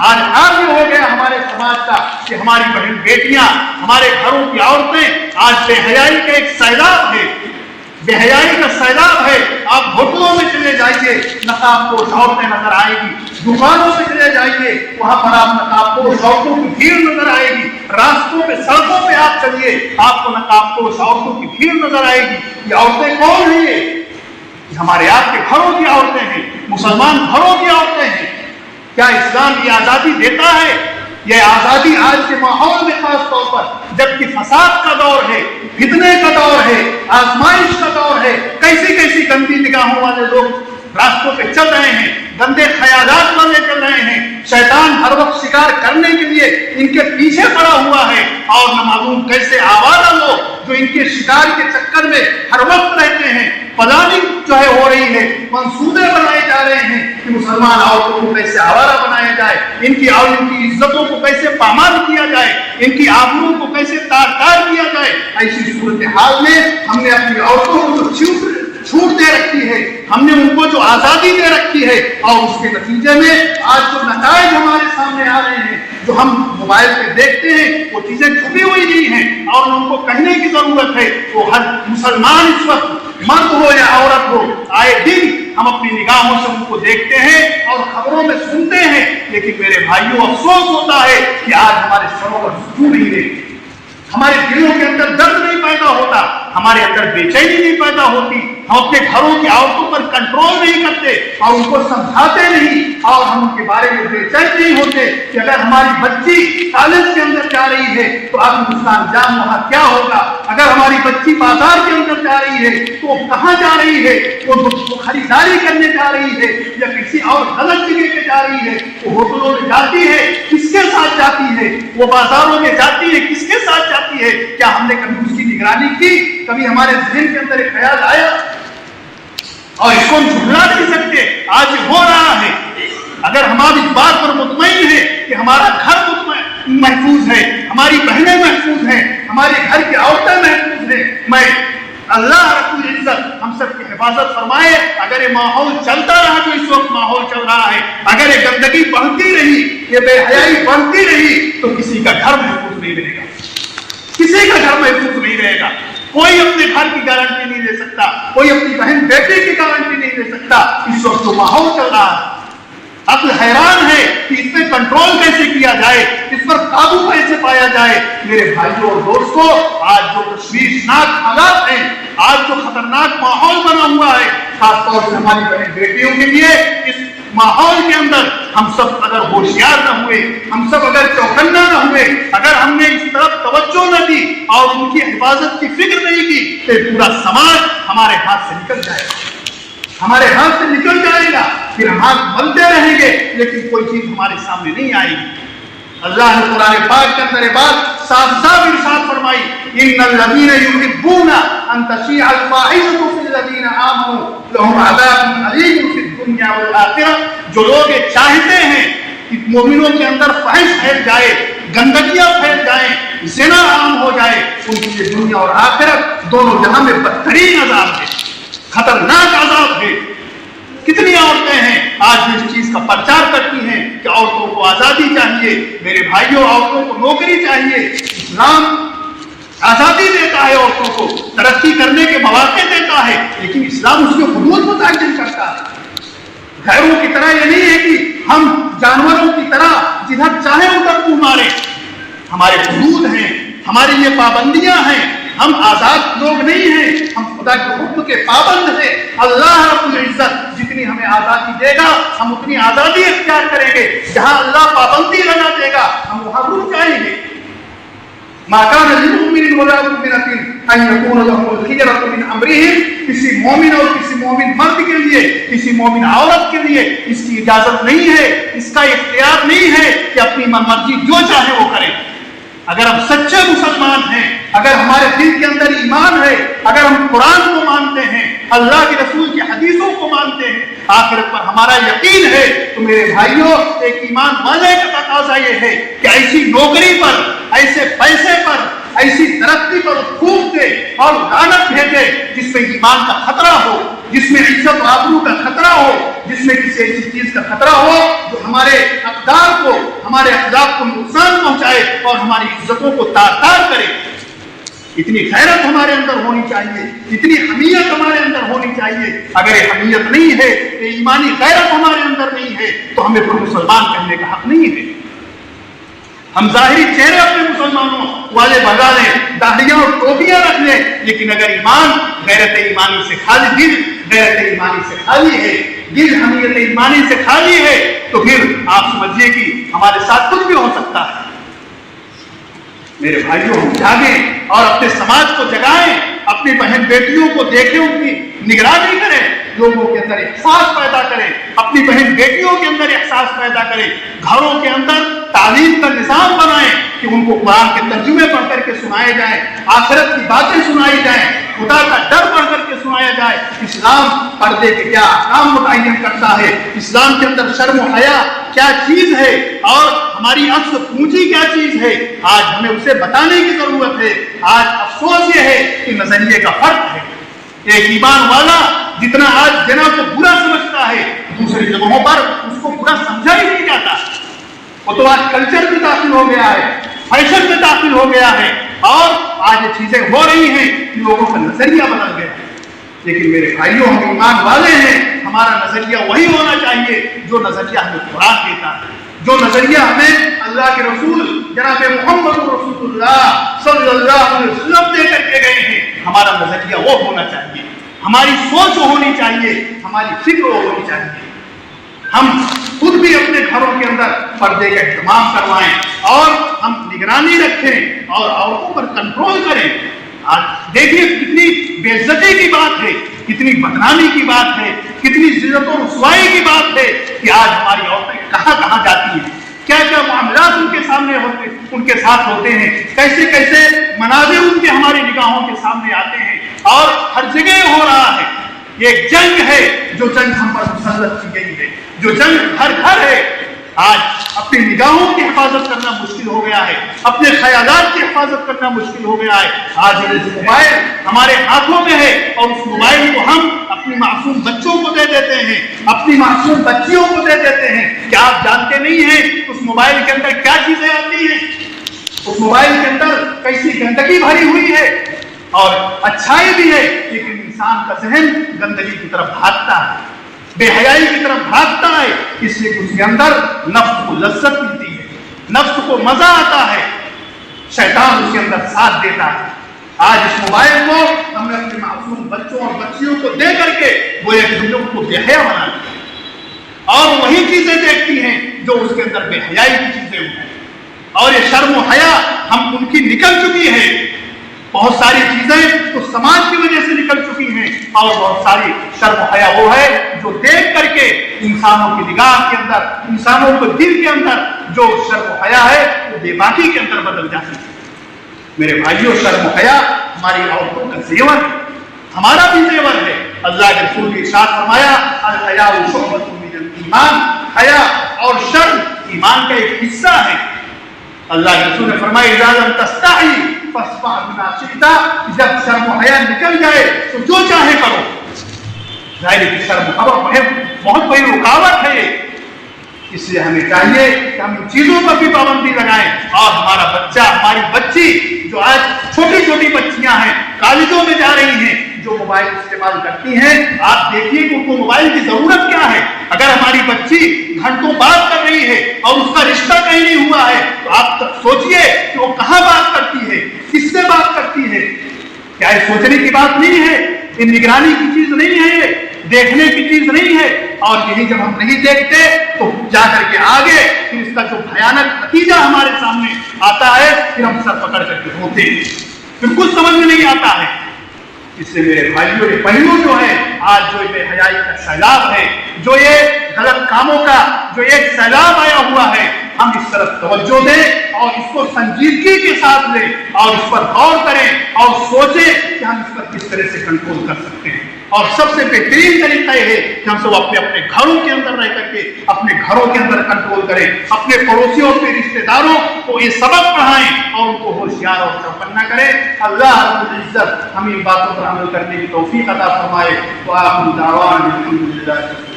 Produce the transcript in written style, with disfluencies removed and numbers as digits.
آج حال یہ ہو گیا ہمارے سماج کا کہ ہماری بہن بیٹیاں، ہمارے گھروں کی عورتیں آج بے حیائی کا ایک سیلاب ہے، بے حیائی کا سیلاب ہے۔ آپ ہوٹلوں میں چلے جائیے، نقاب پوش عورتیں نظر آئے گی، دکانوں میں چلے جائیے، وہاں پر آپ نقاب پوش عورتوں کی بھیڑ نظر آئے گی، راستوں پہ سڑکوں پہ آپ چلیے، آپ کو نقاب پوش عورتوں کی بھیڑ نظر آئے گی۔ یہ عورتیں کون ہیں؟ یہ ہمارے آپ کے گھروں کی عورتیں ہیں، مسلمان گھروں کی عورتیں ہیں۔ کیا اسلام یہ آزادی دیتا ہے؟ یہ آزادی آج کے ماحول میں خاص طور پر جبکہ فساد کا دور ہے، فتنے کا دور ہے، آزمائش کا دور ہے، کیسی کیسی گندی نگاہوں والے لوگ راستوں پہ چل رہے ہیں، گندے خیالات والے چل رہے ہیں، شیطان ہر وقت شکار کرنے کے لیے ان کے پیچھے پڑا ہوا ہے، اور نہ معلوم کیسے آوارہ لوگ جو ان کے شکار کے چکر میں ہر وقت رہتے ہیں، پلاننگ جو ہے ہو رہی ہے، منصوبے بنائے جا رہے ہیں کہ مسلمان عورتوں کو کیسے آوارہ بنایا جائے، ان کی عزتوں کو کیسے پامال کیا جائے، ان کی آبرو کو کیسے تار تار کیا جائے۔ ایسی صورتحال میں ہم نے اپنی عورتوں کو جو چھوٹ دے رکھی ہے، ہم نے ان کو جو آزادی دے رکھی ہے، اور اس کے نتیجے میں آج جو نتائج ہمارے سامنے آ رہے ہیں، جو ہم موبائل پہ دیکھتے ہیں، وہ چیزیں چھپی ہوئی نہیں ہیں اور ان کو کہنے کی ضرورت ہے۔ وہ ہر مسلمان اس وقت، مرد ہو یا عورت ہو، آئے دن ہم اپنی نگاہوں سے ان کو دیکھتے ہیں اور خبروں میں سنتے ہیں، لیکن میرے بھائیوں افسوس ہوتا ہے کہ آج ہمارے سروں پر سکون نہیں رہتی، ہمارے دلوں کے اندر درد نہیں پیدا ہوتا، ہمارے اندر بے چینی نہیں پیدا ہوتی، ہم اپنے گھروں کی عورتوں پر کنٹرول نہیں کرتے اور ان کو سمجھاتے نہیں، اور ہم ان کے بارے میں بے چین نہیں ہوتے کہ اگر ہماری بچی کالج کے اندر جا رہی ہے تو اب ہندوستان جام وہاں کیا ہوگا، اگر ہماری بچی بازار کے اندر جا رہی ہے تو وہ کہاں جا رہی ہے، وہ خریداری کرنے جا رہی ہے یا کسی اور غلط جگہ پہ جا رہی ہے، وہ ہوٹلوں میں جاتی ہے کس کے ساتھ جاتی ہے، وہ بازاروں میں جاتی ہے کس کے ساتھ جاتی ہے، کیا ہم نے کبھی اس کی نگرانی کی؟ کبھی ہمارے ذہن کے اندر ایک خیال آیا؟ اور اس کو ہم جھٹلا نہیں سکتے، آج ہو رہا ہے۔ اگر ہم آپ اس بات پر مطمئن ہیں کہ ہمارا گھر محفوظ ہے، ہماری بہنیں محفوظ ہیں، ہمارے گھر کی عورتیں محفوظ ہیں، میں اللہ رب العزت ہم سب کی حفاظت فرمائے۔ اگر یہ ماحول چلتا رہا جو اس وقت ماحول چل رہا ہے، اگر یہ گندگی بڑھتی رہی، یہ بے حیائی بڑھتی رہی، تو کسی کا گھر محفوظ نہیں رہے گا، کسی کا گھر محفوظ نہیں رہے گا۔ کوئی اپنے گھر کی گارنٹی نہیں لے سکتا، کوئی اپنی بہن بیٹے کی گارنٹی نہیں لے سکتا۔ اس وقت جو ماحول چل رہا ہے، عقل حیران ہے کہ اس پہ کنٹرول کیسے کیا جائے، اس پر قابو کیسے پایا جائے۔ میرے بھائیوں اور دوستوں، آج جو تشویشناک حالات ہیں، آج جو خطرناک ماحول بنا ہوا ہے، خاص طور سے ہماری بہن بیٹیوں کے لیے، اس ماحول کے اندر ہم سب اگر ہوشیار نہ ہوئے، ہم سب اگر چوکنا نہ ہوئے، اگر ہم نے اس طرف توجہ نہ دی اور ان کی حفاظت کی فکر نہیں کی، تو پورا سماج ہمارے ہاتھ سے نکل جائے گا، ہمارے ہاتھ سے نکل جائے گا، پھر ہم ہاتھ ملتے رہیں گے لیکن کوئی چیز ہمارے سامنے نہیں آئے گی۔ اللہ نے قرآن پاک کے اندر بات صاف صاف ارشاد فرمائی، ان الذین یحبون ان تشیع الفاحشۃ فی الذین آمنوا لهم عذاب علیم فی الدنیا والآخرہ۔ جو لوگ چاہتے ہیں کہ مومنوں کے اندر فحش پھیل جائے، گندگیاں پھیل جائیں، زنا عام ہو جائے، ان کے لیے دنیا اور آخرت دونوں جہاں میں بدترین عذاب ہے، خطرناک عذاب ہے۔ کتنی عورتیں ہیں آج بھی اس چیز کا پرچار کرتی ہیں کہ عورتوں کو آزادی چاہیے۔ میرے بھائیوں، عورتوں کو نوکری چاہیے، اسلام آزادی دیتا ہے، عورتوں کو ترقی کرنے کے مواقع دیتا ہے، لیکن اسلام اس کے حدود متعین کرتا ہے۔ غیروں کی طرح یہ نہیں ہے کہ ہم جانوروں کی طرح جدھر چاہے ادھر منہ ماریں، ہمارے حدود ہیں، ہماری یہ پابندیاں ہیں، ہم آزاد لوگ نہیں ہیں، ہم خدا کے حکم کے پابند ہیں۔ اللہ رب العزت جتنی ہمیں آزادی دے گا ہم اتنی آزادی اختیار کریں گے، جہاں اللہ پابندی لگا دے گا ہم وہاں رک جائیں گے۔ ما كان للمؤمن ولا مؤمنة ان يكون لهم الخيرة من امرهم، کسی مومن اور کسی مومن مرد کے لیے، کسی مومن عورت کے لیے اس کی اجازت نہیں ہے، اس کا اختیار نہیں ہے کہ اپنی من مرضی جو چاہے وہ کرے۔ اگر ہم سچے مسلمان ہیں، اگر ہمارے دل کے اندر ایمان ہے، اگر ہم قرآن کو مانتے ہیں، اللہ کے رسول کی حدیثوں کو مانتے ہیں، آخرت پر ہمارا یقین ہے، تو میرے بھائیوں ایک ایمان والے کا تقاضا یہ ہے کہ ایسی نوکری پر، ایسے پیسے پر، ایسی ترقی پر پھونک دے اور لعنت بھیجے جس میں ایمان کا خطرہ ہو، جس میں عزت و آبرو کا خطرہ ہو، جس میں کسی ایسی چیز کا خطرہ ہو جو ہمارے اقدار کو हमारे अखलाक को नुकसान पहुंचाए और हमारी इज्जतों को तार तार करे। इतनी गैरत हमारे अंदर होनी चाहिए, इतनी हमीयत हमारे अंदर होनी चाहिए। अगर ये हमीयत नहीं है, ये ईमानी गैरत हमारे अंदर नहीं है, तो हमें कोई मुसलमान कहने का हक नहीं है। हम जाहिरी चेहरे अपने मुसलमानों वाले बगा लें, दाढ़ियां और टोपियां रख लें, लेकिन अगर ईमान गैरत ईमानी से खाली, दिल गैरत ईमानी से खाली है, दिल हमीयत ईमानी से खाली है, तो फिर आप समझिए कि हमारे साथ कुछ भी हो सकता है। मेरे भाइयों, हम जागें और अपने समाज को जगाएं, अपनी बहन बेटियों को देखें, उनकी निगरानी करें, लोगों के अंदर एहसास पैदा करें, अपनी बहन बेटियों के अंदर एहसास पैदा करें, घरों के अंदर तालीम का निज़ाम बनाएं कि उनको कुरान के तर्जुमे पढ़ करके सुनाए जाए, आखिरत की बातें सुनाई जाए, खुदा का डर पढ़ करके सुनाया जाए। इस्लाम पर्दे के क्या अहकाम मुतय्यन करता है, इस्लाम के अंदर शर्म और हया क्या चीज है और हमारी अक्स पूंजी क्या चीज है, आज हमें उसे बताने की जरूरत है। आज अफसोस ये है कि नजरिए का फर्क है। एक ईमान वाला जितना आज जना को बुरा समझता है, दूसरी जगहों पर उसको बुरा समझा ही नहीं जाता। वो तो आज कल्चर में दाखिल हो गया है, फैशन में दाखिल हो गया है, और आज ये चीजें हो रही हैं कि लोगों का नजरिया बदल गया है। लेकिन मेरे भाइयों, हम ईमान वाले हैं, हमारा नजरिया वही होना चाहिए जो नजरिया हमें कुरान देता है, जो नजरिया हमें अल्लाह के रसूल जनाब मोहम्मद रसूलुल्लाह सल्लल्लाहु अलैहि वसल्लम दे करके गए हैं। हमारा नजरिया वो होना चाहिए, हमारी सोच होनी चाहिए, हमारी फिक्र होनी चाहिए। हम खुद भी अपने घरों के अंदर पर्दे का इंतजाम करवाएं और हम निगरानी रखें और औरतों पर कंट्रोल करें। आज देखिए कितनी बेइज्जती की बात है, कितनी बदनामी की बात है, कितनी जिल्लत और रुसवाई की बात है कि आज हमारी औरतें कहां कहां जाती हैं, क्या क्या मामलात उनके सामने होते, उनके साथ होते हैं, कैसे कैसे मनाज़िर उनके हमारी निगाहों के सामने आते हैं, और हर जगह हो रहा है। ये एक जंग है, जो जंग हम पर मुसल्लत की गई है, जो जंग हर घर है। आज अपनी निगाहों की हिफाजत करना मुश्किल हो गया है, अपने ख्यालात की हिफाजत करना मुश्किल हो गया है। आज ये मोबाइल हमारे हाथों में है और उस मोबाइल को हम अपनी मासूम बच्चों को दे देते हैं, अपनी मासूम बच्चियों को दे देते हैं। क्या आप जानते नहीं हैं उस मोबाइल के अंदर क्या चीजें आती हैं? उस मोबाइल के अंदर कैसी गंदगी भरी हुई है, और अच्छाई भी है, लेकिन इंसान का जहन गंदगी की तरफ भागता है, बेहयाई की तरफ भागता है, इसलिए उसके अंदर नफ्स को लज्जत मिलती है, नफ्स को मजा आता है, शैतान उसके अंदर साथ देता है। आज इस मोबाइल को हमने अपने मासूम बच्चों और बच्चियों को दे करके वो एक दूसरे को बेहया बना दिया, और वही चीजें देखती हैं जो उसके अंदर बेहयाई की चीजें होती हैं, और ये शर्म और हया हम उनकी निकल चुकी है। बहुत सारी चीजें तो समाज की वजह से निकल चुकी हैं, और बहुत सारी शर्म हया वो है जो देख करके इंसानों की निगाह के अंदर, इंसानों के दिल के अंदर जो शर्म हया है वो बेबाकी के अंदर बदल जाती है। मेरे भाइयों, शर्म हया हमारी औरतों का जेवर है, हमारा भी जेवर है। अल्लाह के रसूल ने इरशाद फरमाया, अल हयाउ शुअबतुम मिनल ईमान, हया और शर्म ईमान का एक हिस्सा है। अल्लाह के रसूल ने फरमाया, इज़ा लम तस्तही फस्फअ बिमा शि'ता, जब शर्म हया निकल जाए तो जो चाहे करो। जाहिर है कि शर्म बहुत बड़ी रुकावट है, इसलिए हमें चाहिए कि हम इन चीजों पर भी पाबंदी लगाएं, और हमारा बच्चा, हमारी बच्ची जो आज छोटी छोटी बच्चियां हैं, कॉलेजों में जा रही हैं, जो मोबाइल इस्तेमाल करती हैं, आप देखिए कि उनको मोबाइल की जरूरत क्या है। अगर हमारी बच्ची घंटों बात कर रही है और उसका रिश्ता कहीं नहीं हुआ है, तो आप सोचिए कि वो कहां बात करती है, किससे बात करती है। क्या ये सोचने की बात नहीं है? ये निगरानी की चीज नहीं है, ये देखने की चीज नहीं है। और यही जब हम नहीं देखते तो जाकर के आगे फिर इसका जो भयानक नतीजा हमारे सामने आता है, फिर हम सर पकड़ करके रोते हैं, फिर कुछ समझ में नहीं आता है। इससे मेरे भाइयों, ये पहलू जो है, आज जो बेहयाई का सैलाब है, जो ये गलत कामों का जो एक सैलाब आया हुआ है, हम इस तरफ तवज्जो दें और इसको संजीदगी के साथ लें और इस पर गौर करें और सोचें कि हम इस पर किस तरह से कंट्रोल कर सकते हैं। और सबसे बेहतरीन तरीका यह है कि हम सब अपने अपने घरों के अंदर रह करके अपने घरों के अंदर कंट्रोल करें, अपने पड़ोसियों, अपने रिश्तेदारों को ये सबक पढ़ाएं और उनको होशियार और चौकन्ना करें। अल्लाह रब्बुल इज्जत हमें इन बातों पर अमल करने की तौफीक अता फरमाए। व आखिर दावाना अल्हम्दुलिल्लाह।